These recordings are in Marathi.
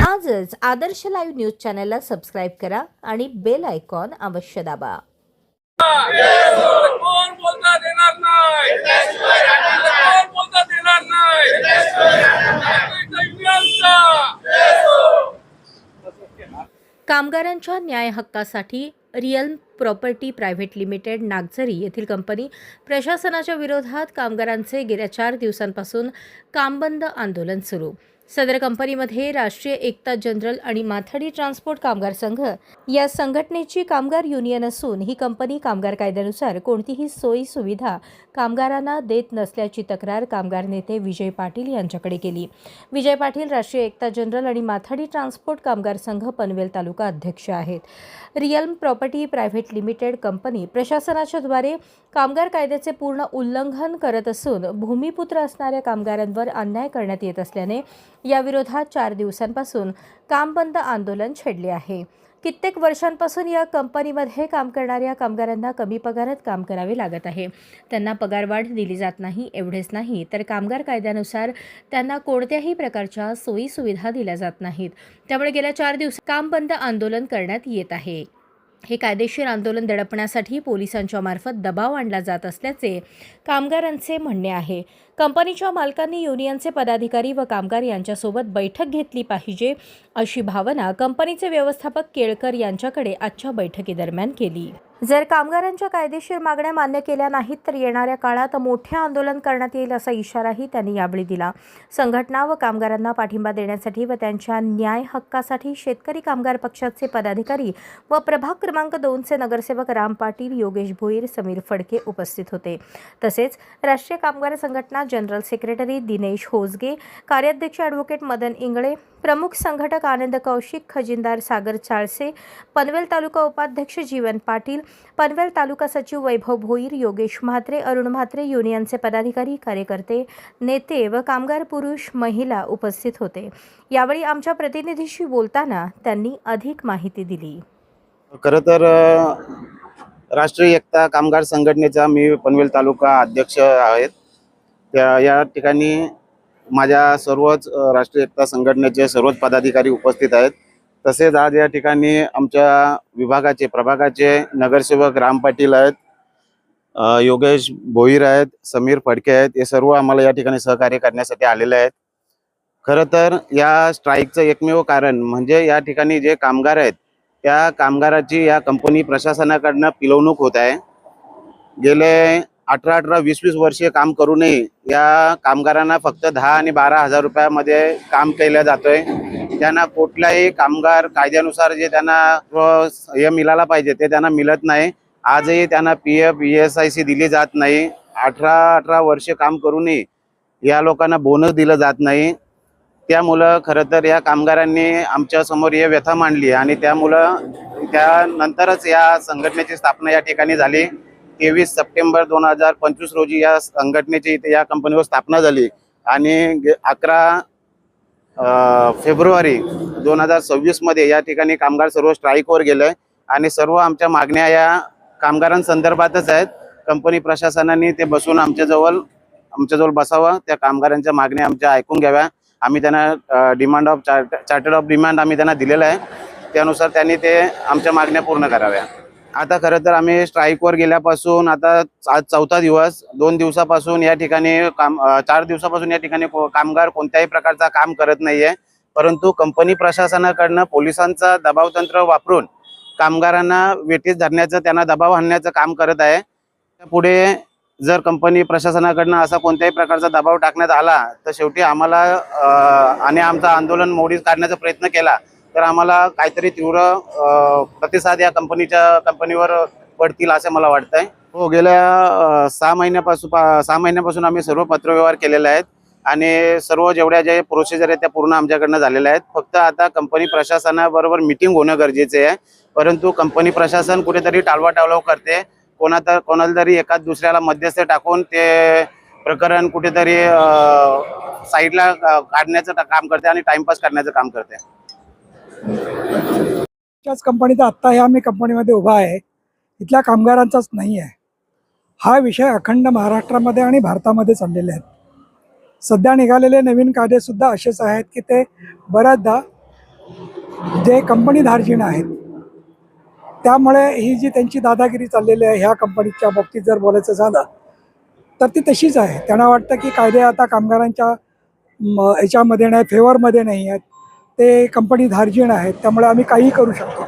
आजच आदर्श लाईव्ह न्यूज चॅनलला सबस्क्राईब करा आणि बेल आयकॉन अवश्य दाबा। कोण बोलता देणार नाही, कोण बोलता देणार नाही। कामगारांच्या न्याय हक्कासाठी real property private limited Nagzari येथील कंपनी प्रशासनाच्या विरोधात कामगारांचे गेल्या 4 दिवसांपासून कामबंद आंदोलन सुरू। सदर कंपनीमध्ये राष्ट्रीय एकता जनरल आणि माथाडी ट्रान्सपोर्ट कामगार संघ या संघटनेची कामगार युनियन असून ही कंपनी कामगार कायद्यानुसार कोणतीही सोयी सुविधा कामगारांना देत नसल्याची तक्रार कामगार नेते विजय पाटील यांच्याकडे केली। विजय पाटील राष्ट्रीय एकता जनरल आणि माथाडी ट्रान्सपोर्ट कामगार संघ पनवेल तालुका अध्यक्ष आहेत। Real property private limited company प्रशासनाच्या द्वारे कामगार कायद्याचे पूर्ण उल्लंघन करत असून भूमिपुत्र असणाऱ्या कामगारांवर अन्याय करण्यात येत असल्याने या विरोधात 4 दिवसांपासून कामबंद आंदोलन छेडले आहे। कित्येक वर्षांपासून या कंपनीमध्ये काम करणाऱ्या कामगारांना कमी पगारात काम करावे लागत आहे। त्यांना पगारवाढ दिली जात नाही। एवढेच नाही तर कामगार कायद्यानुसार त्यांना कोणत्याही प्रकारच्या सोयी सुविधा दिल्या जात नाहीत। त्यामुळे गेल्या 4 दिवस कामबंद आंदोलन करण्यात येत आहे। हे कायदेशीर आंदोलन दडपण्यासाठी पोलिसांच्या मार्फत दबाव आणला जात असल्याचे कामगारांचे म्हणणे आहे। कंपनीच्या मालकांनी युनियनचे पदाधिकारी व कामगार यांच्यासोबत बैठक घेतली पाहिजे अशी भावना कंपनीचे व्यवस्थापक केळकर यांच्याकडे आजच्या बैठकीदरम्यान केली। जर कामगारांच्या कायदेशीर मागण्या मान्य केल्या नाहीत तर येणाऱ्या काळात मोठे आंदोलन करण्यात येईल असा इशाराही त्यांनी यावेळी दिला। संघटना व कामगारांना पाठिंबा देण्यासाठी व त्यांच्या न्याय हक्कासाठी शेतकरी कामगार पक्षाचे पदाधिकारी व प्रभाग क्रमांक 2 चे नगरसेवक राम पाटील, योगेश भोईर, समीर फडके उपस्थित होते। तसेच राष्ट्रीय कामगार संघटना जनरल सेक्रेटरी दिनेश होसगे, कार्याध्यक्ष ॲडव्होकेट मदन इंगळे, प्रमुख संघटक आनंद कौशिक, खजिनदार सागर चाळसे, पनवेल तालुका उपाध्यक्ष जीवन पाटील, पनवेल तालुका सचिव वैभव भोईर, योगेश म्हात्रे, अरुण म्हात्रे, युनियनचे पदाधिकारी, कार्यकर्ते, नेते व कामगार पुरुष महिला उपस्थित होते। यावेळी आमच्या प्रतिनिधीशी बोलताना त्यांनी अधिक माहिती दिली। खरं तर राष्ट्रीय एकता कामगार संघटनेचा मी पनवेल तालुका अध्यक्ष आहेत। या ठिकाणी माझ्या सर्वच राष्ट्रीय एकता संघटनेचे सर्वच पदाधिकारी उपस्थित आहेत। तसेच आज या ठिकाणी आमच्या विभागाचे प्रभागाचे नगरसेवक राम पाटील आहेत, योगेश भोईर आहेत, समीर फडके आहेत, हे सर्व आम्हाला या ठिकाणी सहकार्य करण्यासाठी आलेले आहेत। खरं तर या स्ट्राईकचं एकमेव कारण म्हणजे या ठिकाणी जे कामगार आहेत त्या कामगाराची या कंपनी प्रशासनाकडून पिलवणूक होत आहे। गेले 18-18, 20-20 वर्षे काम करूनही या कामगारांना फक्त 10 आणि 12 हजार रुपयामध्ये काम केलं जातोय। त्यांना कुठलाही कामगार कायद्यानुसार जे त्यांना हे मिळाला पाहिजे ते त्यांना मिळत नाही। आजही त्यांना PF, ESIC दिली जात नाही। 18-18 वर्षे काम करूनही या लोकांना बोनस दिलं जात नाही। त्यामुळं खरं तर या कामगारांनी आमच्या समोर हे व्यथा मांडली आणि त्यामुळं त्यानंतरच या संघटनेची स्थापना या ठिकाणी झाली। 23 सप्टेंबर 2025 रोजी या संघटनेची इथे या कंपनीवर स्थापना झाली आणि 11 फेब्रुवारी 2026 मध्ये या ठिकाणी कामगार सर्व स्ट्राईकवर गेले आणि सर्व आमच्या मागण्या या कामगारांसंदर्भातच आहेत। कंपनी प्रशासनाने ते बसून आमच्याजवळ बसावं, त्या कामगारांच्या मागण्या आमच्या ऐकून घ्याव्या। आम्ही त्यांना demand of charter of demand आम्ही त्यांना दिलेलं आहे, त्यानुसार त्यांनी ते आमच्या मागण्या पूर्ण कराव्या। आता खरं तर आम्ही स्ट्राईकवर गेल्यापासून आता आज 4था दिवस, 2 दिवसापासून या ठिकाणी 4 दिवसापासून या ठिकाणी कामगार कोणत्याही प्रकारचा काम करत नाहीये, परंतु कंपनी प्रशासनाकडनं पोलिसांचा दबाव तंत्र वापरून कामगारांना वेठीस धरण्याचं, त्यांना दबाव आणण्याचं काम करत आहे। पुढे जर कंपनी प्रशासनाकडनं असा कोणत्याही प्रकारचा दबाव टाकण्यात आला तर शेवटी आम्हाला आणि आमचं आंदोलन मोडीत काढण्याचा प्रयत्न केला तर आम्हाला काहीतरी तीव्र प्रतिसाद या कंपनीवर पडतील असं मला वाटतंय। हो, गेल्या 6 महिन्यापासून आम्ही सर्व पत्रव्यवहार केलेले आहेत आणि सर्व जेवढ्या जे प्रोसिजर आहेत त्या पूर्ण आमच्याकडनं झालेल्या आहेत। फक्त आता कंपनी प्रशासनाबरोबर मीटिंग होणं गरजेचे आहे, परंतु कंपनी प्रशासन कुठेतरी टाळवाटाळव करते। कोणाला तरी एकाच दुसऱ्याला मध्यस्थ टाकून ते प्रकरण कुठेतरी साईडला काढण्याचं काम करते आणि टाइमपास करण्याचं काम करते। त्याच कंपनीत आत्ता ह्या मी कंपनीमध्ये उभा आहे, इथल्या कामगारांचाच नाही आहे। हा विषय अखंड महाराष्ट्रामध्ये आणि भारतामध्ये चाललेला आहे। सध्या निघालेले नवीन कायदे सुद्धा असेच आहेत की ते बऱ्याचदा जे कंपनी धार्जिण आहेत, त्यामुळे ही जी त्यांची दादागिरी चाललेली आहे ह्या कंपनीच्या बाबतीत जर बोलायचं झालं तर ती तशीच आहे. त्यांना वाटतं की कायदे आता कामगारांच्या याच्यामध्ये नाही, फेवरमध्ये नाही आहेत, ते कंपनी धार्जिण आहेत, त्यामुळे आम्ही काहीही करू शकतो.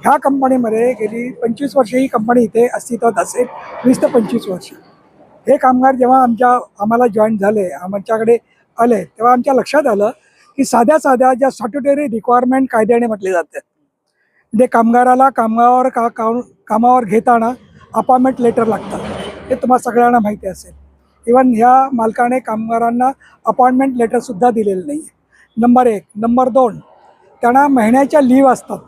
ह्या कंपनीमध्ये गेली 25 वर्ष ही कंपनी इथे अस्तित्वात असेल, 20 ते 25 वर्ष. हे कामगार जेव्हा आम्हाला जॉईन झाले, आमच्याकडे आले, तेव्हा आमच्या लक्षात आलं की साध्या ज्या स्टॅट्युटरी रिक्वायरमेंट कायद्याने म्हटले जाते, म्हणजे कामगाराला कामावर घेताना अपॉइंटमेंट लेटर लागतं, हे तुम्हाला सगळ्यांना माहिती असेल. इवन ह्या मालकाने कामगारांना अपॉइंटमेंट लेटरसुद्धा दिलेलं नाही आहे. नंबर 1. नंबर 2, त्यांना महिन्याच्या लीव असतात,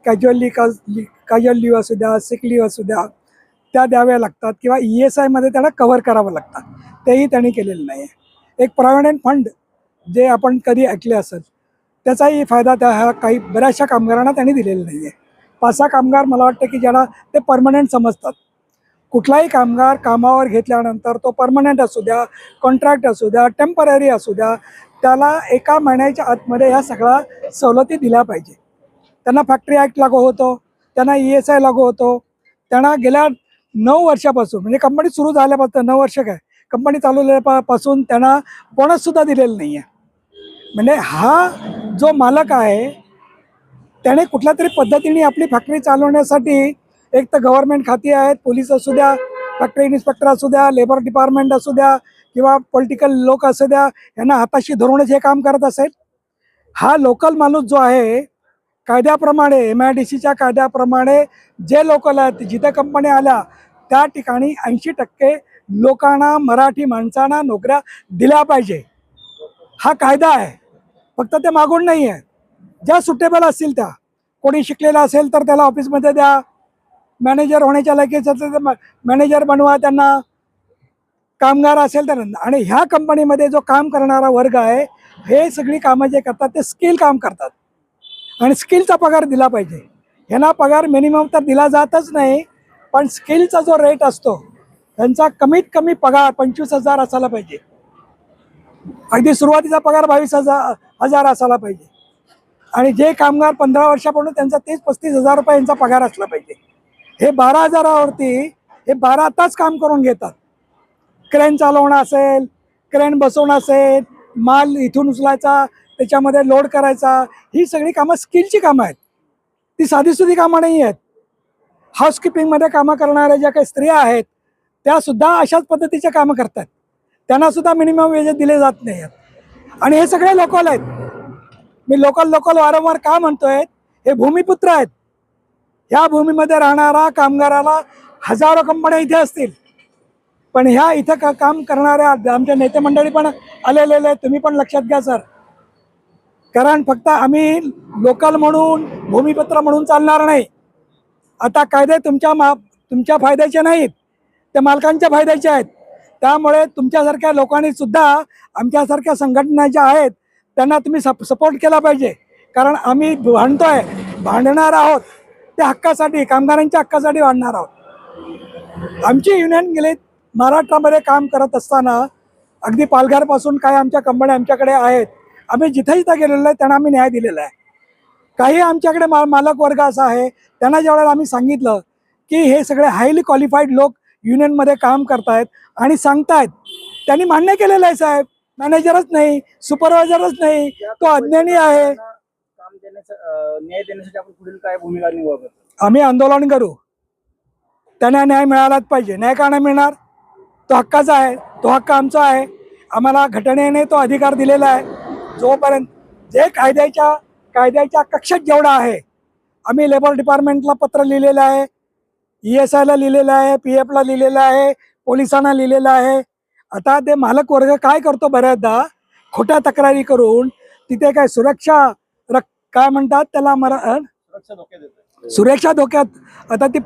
कॅज्युअल लीव असू द्या, सिक लीव असू द्या, त्या द्याव्या लागतात किंवा ESIमध्ये त्यांना कव्हर करावं लागतं, तेही त्यांनी केलेलं नाही आहे. एक प्रॉव्हिडंट फंड जे आपण कधी ऐकले असेल, त्याचाही फायदा ह्या काही बऱ्याचशा कामगारांना त्यांनी दिलेला नाही आहे. 5-6 कामगार मला वाटतं की ज्याला ते परमनंट समजतात. कुठलाही कामगार कामावर घेतल्यानंतर तो परमनंट असू द्या, कॉन्ट्रॅक्ट असू द्या, टेम्पररी असू द्या, त्याला 1 महिन्याच्या आतमध्ये ह्या सगळ्या सवलती दिल्या पाहिजे. त्यांना फॅक्टरी ॲक्ट लागू होतो, त्यांना ESI लागू होतो, त्यांना गेल्या 9 वर्षापासून, म्हणजे कंपनी सुरू झाल्यापासून 9 वर्ष काय, कंपनी चालू झाल्यापासून त्यांना बोनससुद्धा दिलेलं नाही आहे. म्हणजे हा जो मालक आहे त्याने कुठल्या तरी पद्धतीने आपली फॅक्टरी चालवण्यासाठी, एक तर गव्हर्नमेंट खाती आहेत, पोलीस असू द्या, फॅक्टरी इन्स्पेक्टर असू द्या, लेबर डिपार्टमेंट असू द्या किंवा पॉलिटिकल लोक असू द्या, यांना हाताशी धरूनच हे काम करत असेल. हा लोकल माणूस जो आहे, कायद्याप्रमाणे MIDCच्या कायद्याप्रमाणे जे लोकल आहेत, जिथे कंपन्या आल्या त्या ठिकाणी 80% लोकांना, मराठी माणसांना नोकऱ्या दिल्या पाहिजे. हा कायदा आहे, फक्त ते मागून नाही आहे. ज्या सुटेबल असतील त्या, कोणी शिकलेला असेल तर त्याला ऑफिसमध्ये द्या, मॅनेजर होण्याच्या लायकीचं असेल तर मॅनेजर बनवा त्यांना, कामगार असेल तर. आणि ह्या कंपनीमध्ये जो काम करणारा वर्ग आहे, हे सगळी कामं जे करतात ते स्किल काम करतात आणि स्किलचा पगार दिला पाहिजे. ह्यांना पगार मिनिमम तर दिला जातच नाही, पण स्किलचा जो रेट असतो त्यांचा कमीत कमी पगार 25,000 असायला पाहिजे. अगदी सुरुवातीचा पगार 22,000 असायला पाहिजे. आणि जे कामगार 15 वर्षापूर्वी त्यांचा 30-35 रुपये यांचा पगार असला पाहिजे. हे 12,000वरती हे 12 तास काम करून घेतात. क्रेन चालवणं असेल, क्रेन बसवणं असेल, माल इथून उचलायचा, त्याच्यामध्ये लोड करायचा, ही सगळी कामं स्किलची कामं आहेत, ती साधीसुधी कामं नाही आहेत. हाऊसकीपिंगमध्ये कामं करणाऱ्या ज्या काही स्त्रिया आहेत त्यासुद्धा अशाच पद्धतीचे कामं करतात, त्यांनासुद्धा मिनिमम वेजेस दिले जात नाही आहेत. आणि हे सगळे लोकल आहेत. मी लोकल वारंवार का म्हणतोय, हे भूमिपुत्र आहेत. ह्या भूमीमध्ये राहणारा कामगाराला हजारो कंपन्या इथे असतील, पण ह्या इथं काम करणाऱ्या आमच्या नेते मंडळी पण आलेले आहेत. तुम्ही पण लक्षात घ्या सर, कारण फक्त आम्ही लोकल म्हणून, भूमिपुत्र म्हणून चालणार नाही. आता कायदे तुमच्या फायद्याचे नाहीत, ते मालकांच्या फायद्याचे आहेत. त्यामुळे तुमच्यासारख्या लोकांनी सुद्धा, आमच्यासारख्या संघटना ज्या आहेत त्यांना तुम्ही सपोर्ट केला पाहिजे. कारण आम्ही भांडणार आहोत त्या हक्कासाठी, कामगारांच्या हक्कासाठी भांडणार आहोत. आमची युनियन गेले महाराष्ट्रामध्ये काम करत असताना, अगदी पालघरपासून काय आमच्या कंपन्या आमच्याकडे आहेत, आम्ही जिथे गेलेलो आहे त्यांना आम्ही न्याय दिलेला आहे. काही आमच्याकडे मालक वर्ग असा आहे, त्यांना ज्यावेळेला आम्ही सांगितलं की हे सगळे हायली क्वालिफाईड लोक युनियनमध्ये काम करतायत आणि सांगतायत, त्यांनी मान्य केलेलं आहे साहेब. मॅनेजरच नाही, सुपरवायझरच नाही, तो अज्ञानी आहे. न्याय देण्यासाठी आपण पुढील काय भूमिका निभावतो? आम्ही आंदोलन करू, त्यांना न्याय मिळालाच पाहिजे. न्याय का नाही मिळणार? तो हक्काचा आहे, तो हक्क आमचा आहे. आम्हाला घटनेने तो अधिकार दिलेला आहे. जोपर्यंत जे कायद्याच्या कक्षेत जेवढा आहे, आम्ही लेबर डिपार्टमेंटला पत्र लिहिलेलं आहे, ESIला लिहिलेलं आहे, PFला लिहिलेलं आहे, पोलिसांना लिहिलेलं आहे. आता ते मालक वर्ग काय करतो, बऱ्याचदा खोट्या तक्रारी करून तिथे काय सुरक्षा काय म्हणतात त्याला, सुरक्षा धोक्यात. आता ती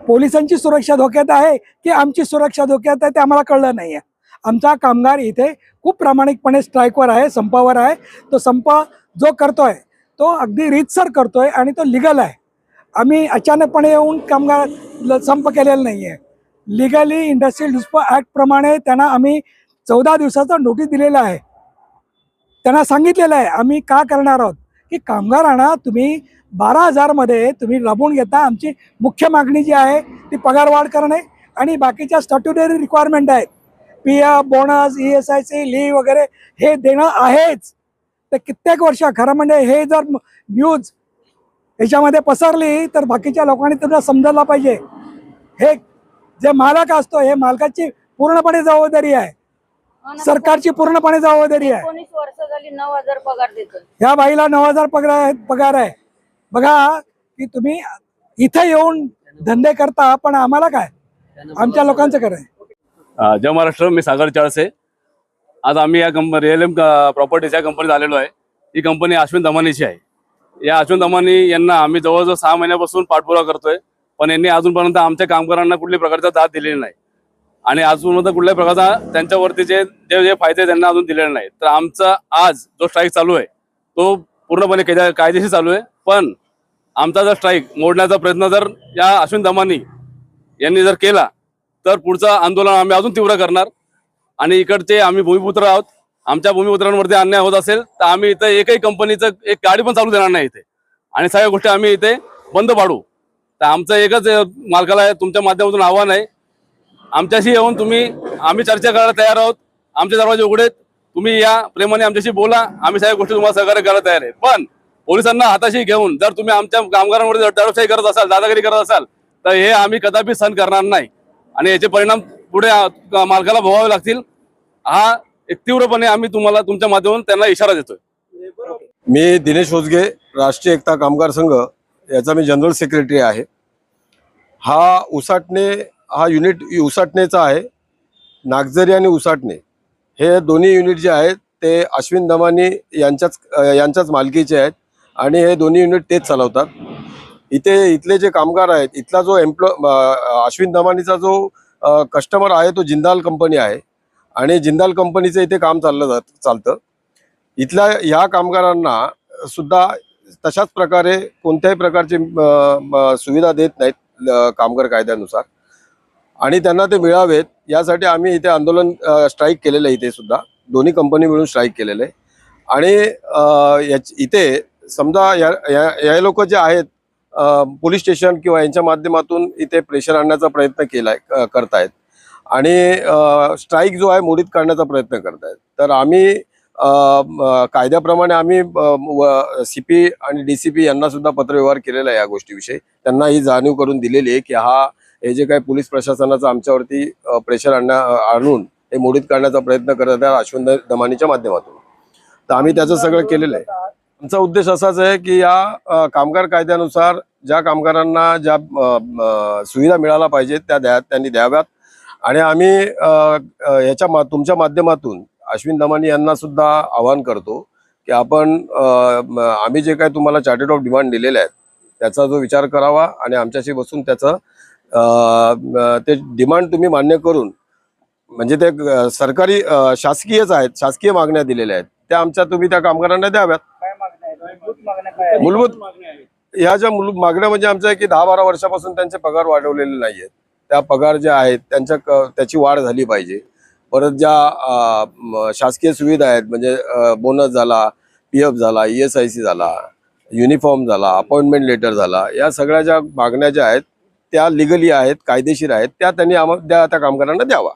पोलिसांची सुरक्षा धोक्यात आहे की आमची सुरक्षा धोक्यात आहे ते आम्हाला कळलं नाही आहे. आमचा कामगार इथे खूप प्रामाणिकपणे स्ट्राईकवर आहे, संपावर आहे. तो संप जो करतोय तो अगदी रीतसर करतोय आणि तो लिगल आहे. आम्ही अचानकपणे येऊन कामगार संप केलेला नाही आहे. लिगली इंडस्ट्रियल डिस्प्यूट ॲक्ट प्रमाणे त्यांना आम्ही 14 दिवसाचा नोटीस दिलेला आहे. त्यांना सांगितलेलं आहे आम्ही का करणार आहोत की कामगारांना तुम्ही 12,000 मध्ये तुम्ही राबवून घेता. आमची मुख्य मागणी जी आहे ती पगारवाढ करणे आणि बाकीच्या स्टॅट्युटरी रिक्वायरमेंट आहेत, PF बोनस, ESIC लीव वगैरे हे देणं आहेच. तर कित्येक वर्ष खरं म्हणजे हे जर न्यूज याच्यामध्ये पसरली तर बाकीच्या लोकांनी त्यांना समजायला पाहिजे. हे जे मालक असतो हे मालकाची पूर्णपणे जबाबदारी आहे, सरकारची पूर्णपणे जबाबदारी आहे. 19 वर्ष झाली 9,000 पगार देतो. या बाईला 9,000 पगार आहे. बघा की तुम्ही इथे येऊन धंदे करता पण आम्हाला काय, आमच्या लोकांचं कराय. जय महाराष्ट्र. मी सागर चाळसे. आज आम्ही या रिअल प्रॉपर्टीच्या कंपनीत आलेलो आहे. ही कंपनी अश्विन दमानीची आहे. या अश्विन दमानी यांना आम्ही जवळजवळ 6 महिन्यापासून पाठपुरावा करतोय, पण यांनी अजूनपर्यंत आमच्या कामगारांना कुठल्याही प्रकारचा दाद दिलेला नाही आणि अजूनपर्यंत कुठल्याही प्रकारचा त्यांच्यावरती जे फायदे त्यांना अजून दिलेले नाही. तर आमचा आज जो स्ट्राईक चालू आहे तो पूर्णपणे कायदेशीर चालू आहे, पण आमचा जर स्ट्राईक मोडण्याचा प्रयत्न जर या अश्विन दमानी यांनी जर केला तर पुढचं आंदोलन आम्ही अजून तीव्र करणार. आणि इकडचे आम्ही भूमिपुत्र आहोत. आमच्या भूमिपुत्रांवरती अन्याय होत असेल तर आम्ही इथं एकही कंपनीचं एक गाडी पण चालू देणार नाही इथे, आणि सगळ्या गोष्टी आम्ही इथे बंद पाडू. तर आमचं एकच मालकाला तुमच्या माध्यमातून आव्हान आहे, आमच्याशी येऊन आम्ही चर्चा करायला तयार आहोत. आमचे दरवाजे उघडे, तुम्ही या प्रेमाने आमच्याशी बोला, आम्ही सगळ्या गोष्टी तुम्हाला सहकार्य करायला तयार आहे. पण पोलिसांना हाताशी घेऊन जर तुम्ही आमच्या कामगारांवरती दडपशाही करत असाल, दादागिरी करत असाल तर हे आम्ही कदापि सहन करणार नाही आणि याचे परिणाम पुढे मालकाला भोगावे लागतील. हा एक तीव्रपणे आम्ही तुम्हाला तुमच्या माध्यमातून त्यांना इशारा देतोय. मी दिनेश होसगे, राष्ट्रीय एकता कामगार संघ याचा मी जनरल सेक्रेटरी आहे. हा युनिट उसाटणेचा आहे. नागझरी आणि उसाटणे हे दोन्ही युनिट जे आहेत ते अश्विन दमानी यांच्याच मालकीचे आहेत आणि हे दोन्ही युनिट तेच चालवतात. इथले जे कामगार आहेत, इथला जो अश्विन दमानीचा जो कस्टमर आहे तो जिंदाल कंपनी आहे आणि जिंदाल कंपनीचं इथे काम चालतं. इथल्या ह्या कामगारांना सुद्धा तशाच प्रकारे कोणत्याही प्रकारची सुविधा देत नाहीत कामगार कायद्यानुसार, आणि त्यांना ते मिळावेत यासाठी आम्ही इथे आंदोलन स्ट्राईक केलेलं आहे. इथे सुद्धा दोन्ही कंपनी मिळून स्ट्राईक केलेलं आहे. आणि इथे समजा या लोक जे आहेत पोलीस स्टेशन किंवा यांच्या माध्यमातून इथे प्रेशर आणण्याचा प्रयत्न करतायत आणि स्ट्राईक जो आहे मोडीत काढण्याचा प्रयत्न करतायत. तर आम्ही कायद्याप्रमाणे आम्ही CP आणि DCP यांना सुद्धा पत्रव्यवहार केलेला आहे या गोष्टीविषयी. त्यांना ही जाणीव करून दिलेली आहे की हे जे काही पोलीस प्रशासनाचं आमच्यावरती प्रेशर आणून हे मोडीत काढण्याचा प्रयत्न करत आहे अश्विन दमानीच्या माध्यमातून. तर आम्ही त्याचं सगळं केलेलं आहे. आमचा उद्देश असाच आहे की या कामगार कायद्यानुसार ज्या कामगारांना ज्या सुविधा मिळायला पाहिजेत त्यांनी द्याव्यात. आणि आम्ही तुमच्या माध्यमातून अश्विन दमानी यांना सुद्धा आवाहन करतो की आम्ही जे काही तुम्हाला चार्टर ऑफ डिमांड दिलेले आहेत त्याचा जो विचार करावा आणि आमच्याशी बसून त्याचं ते डिमांड तुम्ही मान्य करून, म्हणजे ते सरकारी शासकीयच आहेत, शासकीय मागण्या दिलेल्या आहेत त्या तुम्ही त्या कामगारांना द्याव्यात. मूलभूत ह्या ज्या मागण्या म्हणजे आमच्या की 10-12 वर्षापासून त्यांचे पगार वाढवलेले नाहीयेत. त्या पगार ज्या आहेत त्याची वाढ झाली पाहिजे. परत ज्या शासकीय सुविधा आहेत म्हणजे बोनस झाला, PF झाला, ESIC झाला, युनिफॉर्म झाला, अपॉइंटमेंट लेटर झाला, या सगळ्या ज्या मागण्या ज्या आहेत त्या लिगली आहेत, कायदेशीर आहेत, त्या त्यांनी त्या कामगारांना द्यावा.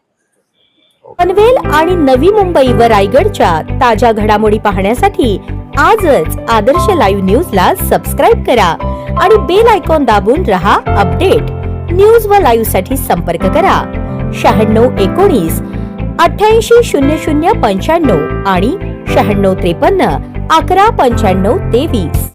पनवेल आणि नवी मुंबई व रायगडच्या ताज्या घडामोडी पाहण्यासाठी आजच आदर्श लाईव्ह न्यूजला सबस्क्राईब करा आणि बेल आयकॉन दाबून रहा अपडेट. न्यूज व लाईव्ह साठी संपर्क करा 9619 880095 आणि 9653 119523.